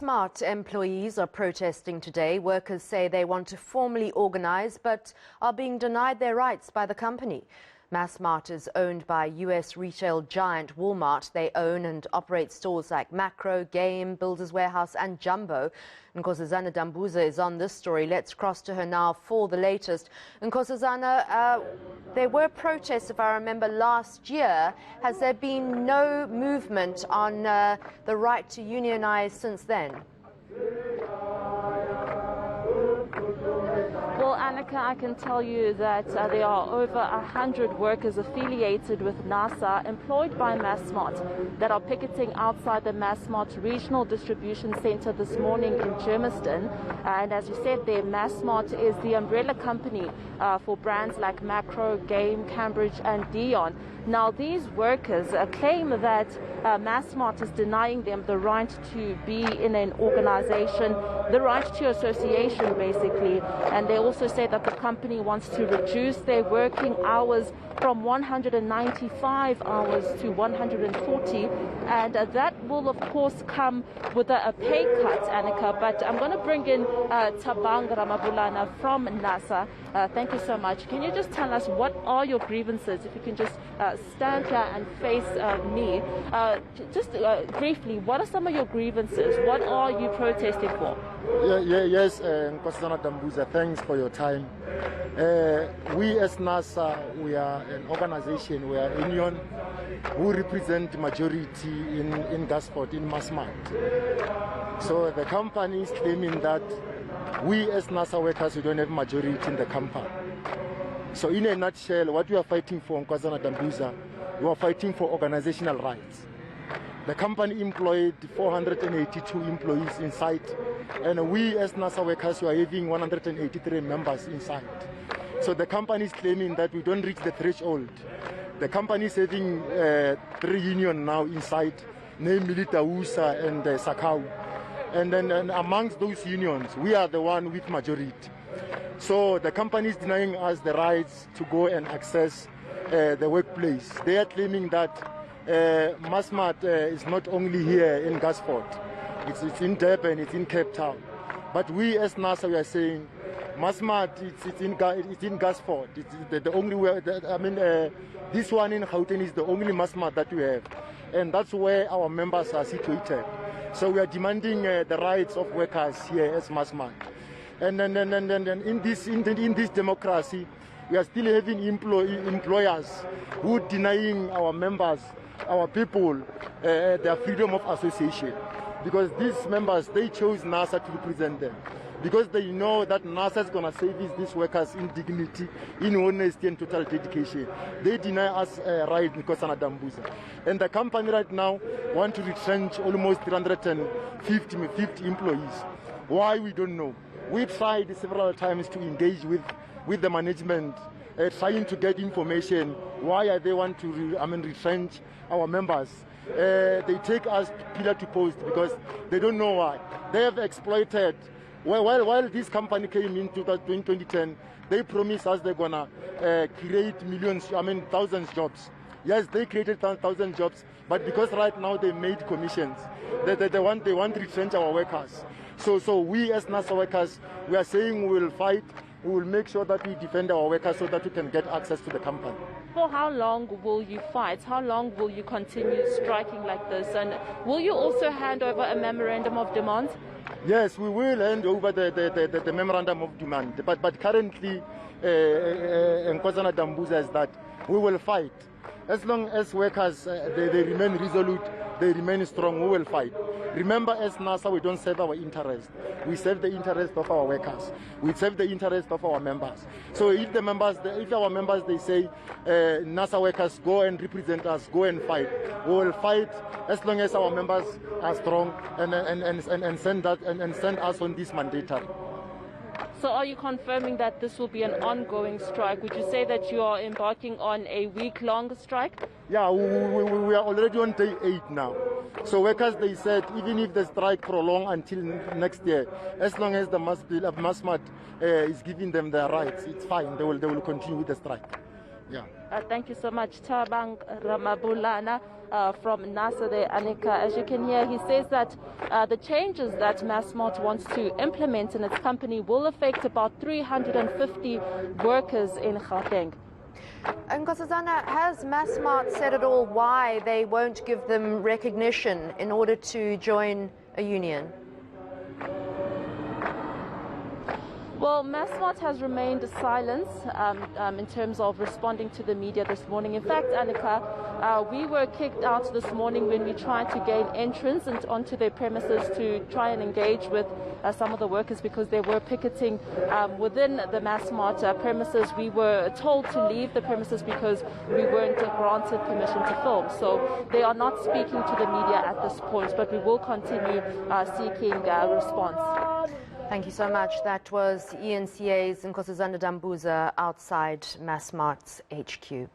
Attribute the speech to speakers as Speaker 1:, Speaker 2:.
Speaker 1: Massmart employees are protesting today. Workers say they want to formally organize but are being denied their rights by the company. Massmart is owned by U.S. retail giant Walmart. They own and operate stores like Macro, Game, Builders Warehouse and Jumbo. Nkosazana Dambuza is on this story. Let's cross to her now for the latest. Nkosazana, there were protests, if I remember, last year. Has there been no movement on the right to unionize since then?
Speaker 2: Well, Annika, I can tell you that there are over 100 workers affiliated with NASA employed by Massmart that are picketing outside the Massmart Regional Distribution Center this morning in Germiston. And as you said there, Massmart is the umbrella company for brands like Macro, Game, Cambridge and Dion. Now, these workers claim that Massmart is denying them the right to be in an organization, the right to association, basically. And they also say that the company wants to reduce their working hours from 195 hours to 140. And that will, of course, come with a pay cut, Annika. But I'm going to bring in Thabang Ramabulana from NASA. Thank you so much. Can you just tell us what are your grievances? If you can just stand here and face me. Just briefly, what are some of your grievances? What are you protesting for?
Speaker 3: Yes, Nkosazana Dambuza, thanks for your time. We as NASA, we are an organization, we are a union who represent majority in Gasport, in Massmart. So the company is claiming that we as NASA workers, we don't have majority in the company. So in a nutshell, what we are fighting for, Nkosazana Dambuza, we are fighting for organizational rights. The company employed 482 employees inside, and we as NASA workers, we are having 183 members inside. So the company is claiming that we don't reach the threshold. The company is having 3 unions now inside, namely Tausa and Sakau. And then amongst those unions, we are the one with majority. So the company is denying us the rights to go and access the workplace. They are claiming that Massmart is not only here in Gasport, it's in Durban, it's in Cape Town. But we as NASA, we are saying Massmart, it's in Gasport. It's the only way. This one in Gauteng is the only Massmart that we have, and that's where our members are situated. So we are demanding the rights of workers here as Massmart. And in this democracy, we are still having employers who are denying our members, our people, their freedom of association. Because these members, they chose NASA to represent them. Because they know that NASA is going to service these workers in dignity, in honesty and total dedication. They deny us right, Nkosazana Dambuza. And the company right now want to retrench almost 350 employees. Why, we don't know. We tried several times to engage with the management, trying to get information. Why they want to retrench our members? They take us pillar to post because they don't know why. They have exploited. While this company came in 2010, they promised us they're gonna create thousands of jobs. Yes, they created 1,000 jobs, but because right now they made commissions, they want to retrench our workers. So we as NASA workers, we are saying we will fight. We will make sure that we defend our workers so that we can get access to the company.
Speaker 2: For how long will you fight? How long will you continue striking like this? And will you also hand over a memorandum of demand?
Speaker 3: Yes, we will hand over the memorandum of demand. But currently, Nkosazana Dambuza is that we will fight. As long as workers they remain resolute, they remain strong, we will fight. Remember, as NASA, we don't serve our interest. We serve the interest of our workers. We serve the interest of our members. So if our members, they say, NASA workers, go and represent us, go and fight, we will fight as long as our members are strong and send us on this mandatory.
Speaker 2: So are you confirming that this will be an ongoing strike? Would you say that you are embarking on a week-long strike?
Speaker 3: Yeah, we are already on day 8 now. So workers, they said, even if the strike prolong until next year, as long as the Massmart is giving them their rights, it's fine. They will continue with the strike. Yeah.
Speaker 2: Thank you so much, Thabang Ramabulana. from NASA there, eNCA. As you can hear, he says that the changes that Massmart wants to implement in its company will affect about 350 workers in Gauteng.
Speaker 1: And Nkosazana, has Massmart said at all why they won't give them recognition in order to join a union?
Speaker 2: Well, Massmart has remained silent in terms of responding to the media this morning. In fact, eNCA, we were kicked out this morning when we tried to gain entrance onto their premises to try and engage with some of the workers because they were picketing within the Massmart premises. We were told to leave the premises because we weren't granted permission to film. So they are not speaking to the media at this point, but we will continue seeking a response.
Speaker 1: Thank you so much. That was eNCA's Nkosazana Dambuza outside Massmart's HQ.